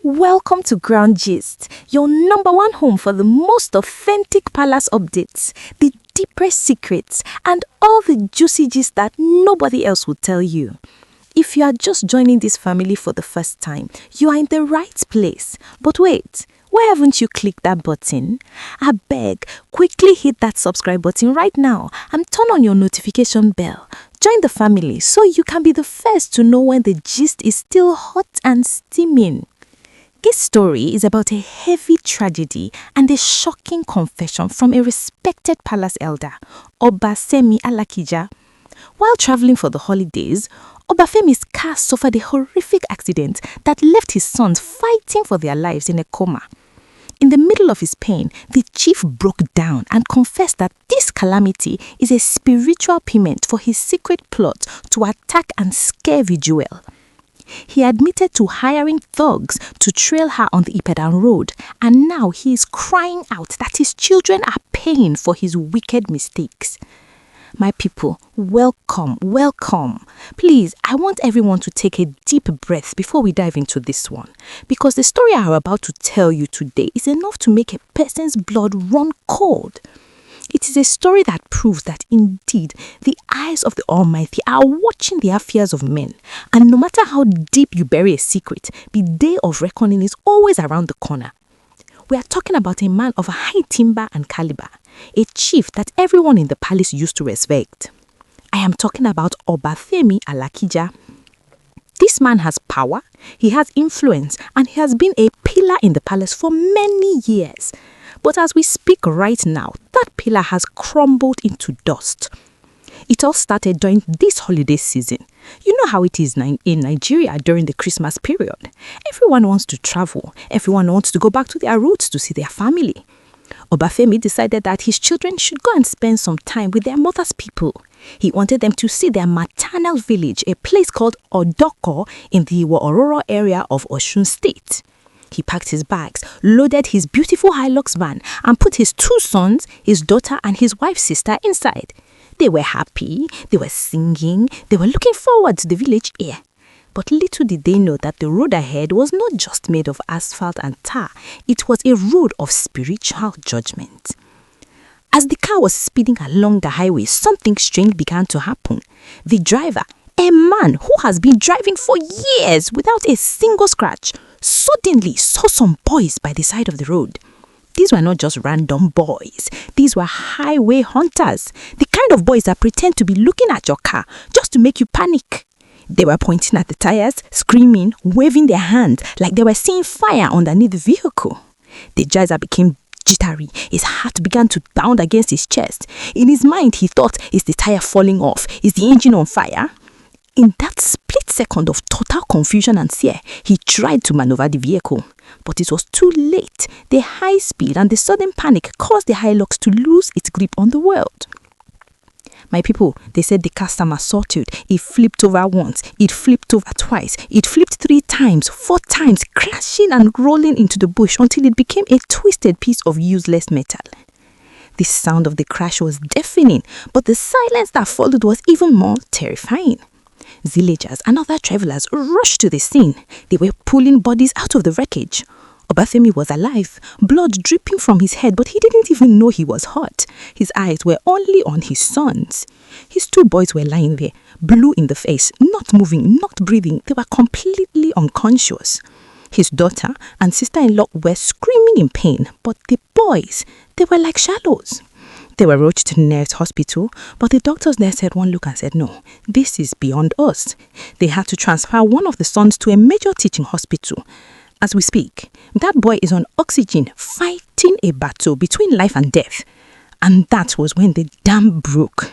Welcome to Ground Gist, your number one home for the most authentic palace updates, the deepest secrets, and all the juicy gist that nobody else will tell you. If you are just joining this family for the first time, you are in the right place. But wait, why haven't you clicked that button? I beg, quickly hit that subscribe button right now and turn on your notification bell. Join the family so you can be the first to know when the gist is still hot and steaming. This story is about a heavy tragedy and a shocking confession from a respected palace elder, Oba Femi'S. While traveling for the holidays, Oba Femi'S car suffered a horrific accident that left his sons fighting for their lives in a coma. In the middle of his pain, the chief broke down and confessed that this calamity is a spiritual payment for his secret plot to attack and scare the jewel. He admitted to hiring thugs to trail her on the Ibadan road, and now he is crying out that his children are paying for his wicked mistakes. My people, welcome. Please, I want everyone to take a deep breath before we dive into this one, because the story I am about to tell you today is enough to make a person's blood run cold. It is a story that proves that indeed the eyes of the Almighty are watching the affairs of men, and no matter how deep you bury a secret, the day of reckoning is always around the corner. We are talking about a man of high timber and caliber, a chief that everyone in the palace used to respect. I am talking about Oba Femi'S. This man has power, he has influence, and he has been a pillar in the palace for many years. But as we speak right now, that pillar has crumbled into dust. It all started during this holiday season. You know how it is in Nigeria during the Christmas period. Everyone wants to travel. Everyone wants to go back to their roots to see their family. Oba Femi decided that his children should go and spend some time with their mother's people. He wanted them to see their maternal village, a place called Odoko in the Iwo-Ororo area of Osun State. He packed his bags, loaded his beautiful Hilux van, and put his two sons, his daughter and his wife's sister inside. They were happy, they were singing, they were looking forward to the village air. But little did they know that the road ahead was not just made of asphalt and tar, it was a road of spiritual judgment. As the car was speeding along the highway, something strange began to happen. The driver, a man who has been driving for years without a single scratch, suddenly saw some boys by the side of the road. These were not just random boys. These were highway hunters. The kind of boys that pretend to be looking at your car just to make you panic. They were pointing at the tires, screaming, waving their hands like they were seeing fire underneath the vehicle. The driver became jittery. His heart began to pound against his chest. In his mind, he thought, is the tire falling off? Is the engine on fire? In that split second of total confusion and fear, he tried to maneuver the vehicle. But it was too late. The high speed and the sudden panic caused the Hilux to lose its grip on the world. My people, they said the car somersaulted. It flipped over once, it flipped over twice, it flipped 3 times, 4 times, crashing and rolling into the bush until it became a twisted piece of useless metal. The sound of the crash was deafening, but the silence that followed was even more terrifying. Villagers and other travelers rushed to the scene. They were pulling bodies out of the wreckage. Oba Femi was alive, blood dripping from his head, but he didn't even know he was hurt. His eyes were only on his sons. His 2 boys were lying there, blue in the face, not moving, not breathing. They were completely unconscious. His daughter and sister-in-law were screaming in pain, but the boys, they were like shadows. They were rushed to the nearest hospital, but the doctors there said one look and said, no, this is beyond us. They had to transfer one of the sons to a major teaching hospital. As we speak, that boy is on oxygen, fighting a battle between life and death. And that was when the dam broke.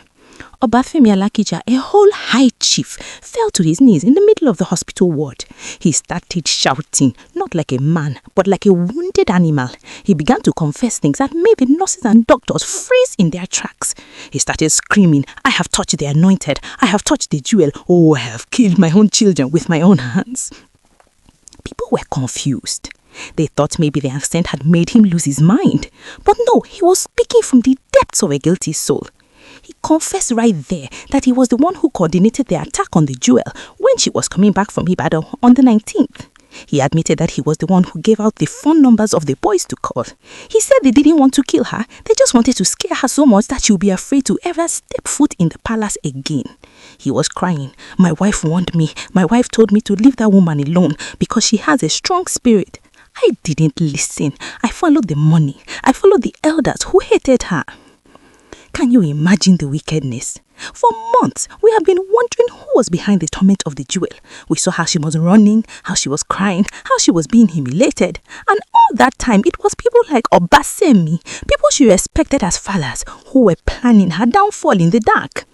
Oba Femi'S, a whole high chief, fell to his knees in the middle of the hospital ward. He started shouting, not like a man, but like a wounded animal. He began to confess things that made the nurses and doctors freeze in their tracks. He started screaming, I have touched the anointed, I have touched the jewel, oh, I have killed my own children with my own hands. People were confused. They thought maybe the accent had made him lose his mind. But no, he was speaking from the depths of a guilty soul. He confessed right there that he was the one who coordinated the attack on the jewel when she was coming back from Ibadan on the 19th. He admitted that he was the one who gave out the phone numbers of the boys to call. He said they didn't want to kill her. They just wanted to scare her so much that she would be afraid to ever step foot in the palace again. He was crying. My wife warned me. My wife told me to leave that woman alone because she has a strong spirit. I didn't listen. I followed the money. I followed the elders who hated her. Can you imagine the wickedness? For months, we have been wondering who was behind the torment of the jewel. We saw how she was running, how she was crying, how she was being humiliated. And all that time, it was people like Oba Femi, people she respected as fathers, who were planning her downfall in the dark.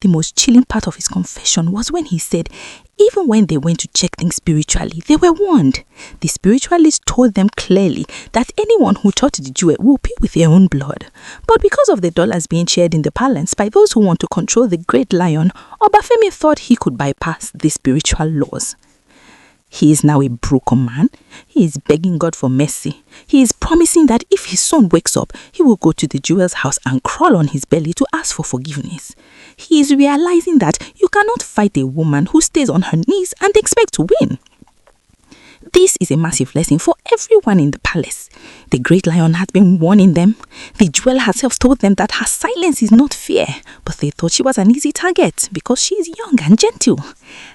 The most chilling part of his confession was when he said, even when they went to check things spiritually, they were warned. The spiritualists told them clearly that anyone who touched the jewel will pay with their own blood. But because of the dollars being shared in the palace by those who want to control the great lion, Oba Femi thought he could bypass the spiritual laws. He is now a broken man. He is begging God for mercy. He is promising that if his son wakes up, he will go to the jewel's house and crawl on his belly to ask for forgiveness. He is realizing that you cannot fight a woman who stays on her knees and expect to win. This is a massive lesson for everyone in the palace. The great lion has been warning them. The jewel herself told them that her silence is not fair, but they thought she was an easy target because she is young and gentle.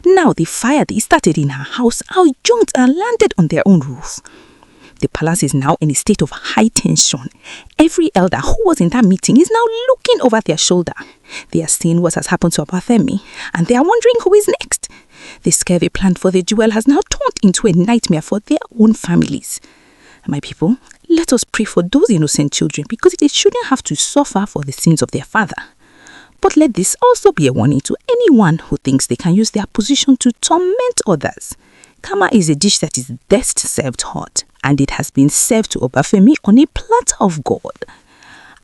Now the fire they started in her house outjumped and landed on their own roof. The palace is now in a state of high tension. Every elder who was in that meeting is now looking over their shoulder. They are seeing what has happened to Oba Femi, and they are wondering who is next. The scare they planned for the jewel has now turned into a nightmare for their own families. My people, let us pray for those innocent children because they shouldn't have to suffer for the sins of their father. But let this also be a warning to anyone who thinks they can use their position to torment others. Kama is a dish that is best served hot, and it has been served to Oba Femi on a platter of gold.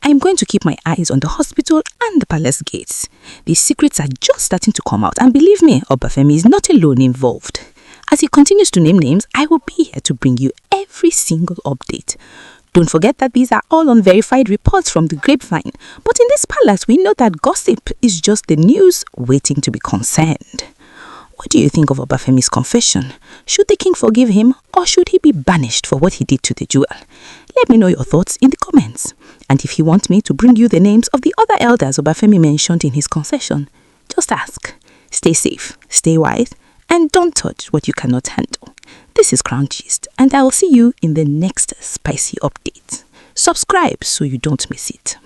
I'm going to keep my eyes on the hospital and the palace gates. These secrets are just starting to come out, and believe me, Oba Femi is not alone involved. As he continues to name names, I will be here to bring you every single update. Don't forget that these are all unverified reports from the grapevine, but in this palace we know that gossip is just the news waiting to be concerned. What do you think of Oba Femi's confession? Should the king forgive him, or should he be banished for what he did to the jewel? Let me know your thoughts in the comments. And if you want me to bring you the names of the other elders Oba Femi mentioned in his confession, just ask. Stay safe, stay wise, and don't touch what you cannot handle. This is Crown Gist, and I will see you in the next spicy update. Subscribe so you don't miss it.